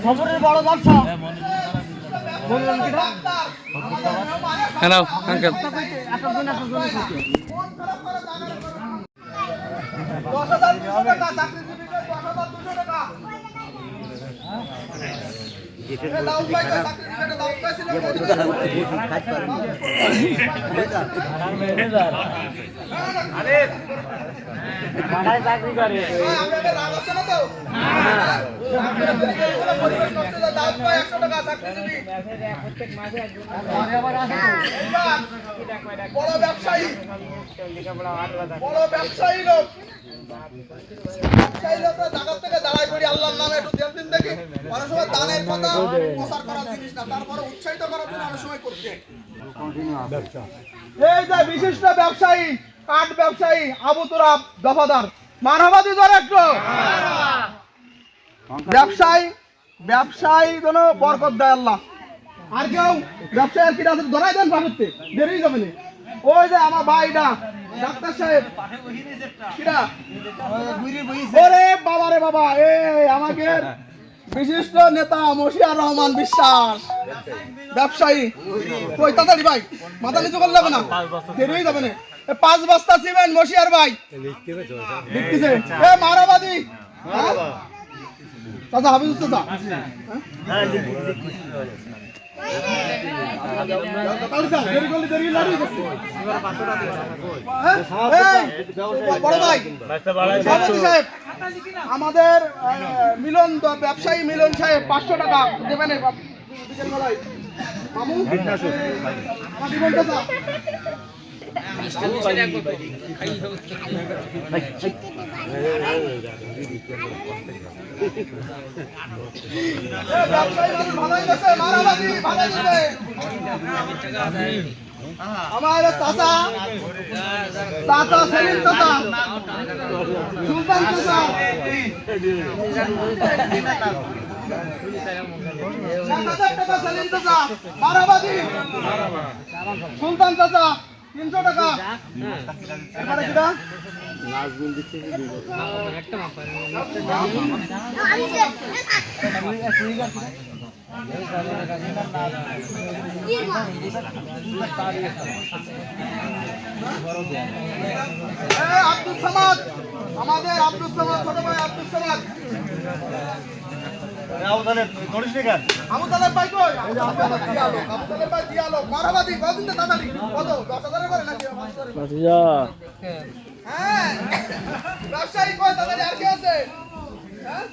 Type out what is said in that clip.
খবরের বড় ব্যবসা হ্যালো আঙ্কেল 10,200 টাকা চাকরিজীবী 10,200 টাকা চাকরি করে বড় ব্যবসায়ী বড় ব্যবসায়ী লোক জায়গা থেকে দাঁড়াই করি আল্লাহর নামে একটু ধ্যান দিন দেখি অনেক সময় দানের কথা প্রচার করার জিনিস না তারপরে উৎসাহিত করার জন্য অনেক সময় করছে এই যে বিশিষ্ট ব্যবসায়ী কাঠ ব্যবসায়ী আবু তুরাব দফাদার মানবাদী ধরে একটু ব্যবসায়ী যেন বরকত দেয় আল্লাহ আর কেউ ব্যবসায়ী কি ধরাই দেন পাশে বেরিয়ে যাবে না ওই যে আমার ভাইটা ডাক্তার সাহেব কিরা ওরে বাবা রে বাবা এই আমাদের বিশিষ্ট নেতা মশিয়ার রহমান বিশ্বাস ব্যবসায়ী কই তাড়াতাড়ি ভাই মাথা নিচু করলে হবে না বেরিয়ে যাবে না 5 বস্তা সিমেন্ট মশিয়ার ভাই লিখতেছে এ মারাবাদী চাচা হাবিজ চাচা হ্যাঁ আমাদের মিলন ব্যবসায়ী মিলন সাহেব 500 টাকা দেবেন মামু আমার চাচা সেলিম চাচা সুলতান চাচা 1000 টাকা সেলিম চাচা মারাবাদী সুলতান চাচা 300 টাকা এবারে কিটা নাজমুল দিচ্ছে একটা মাপ আব্দুল সামাদ আমাদের আব্দুল সামাদ ছোট ভাই আব্দুল সামাদ আবু তালেব ভাই কই আবু তালেব ভাই দিয়ালো মারাবাদী কতদিন তাড়াতাড়ি কত 10,000 করে নাকি হ্যাঁ ব্যবসায়ী কই তাড়াতাড়ি আর কি আছে হ্যাঁ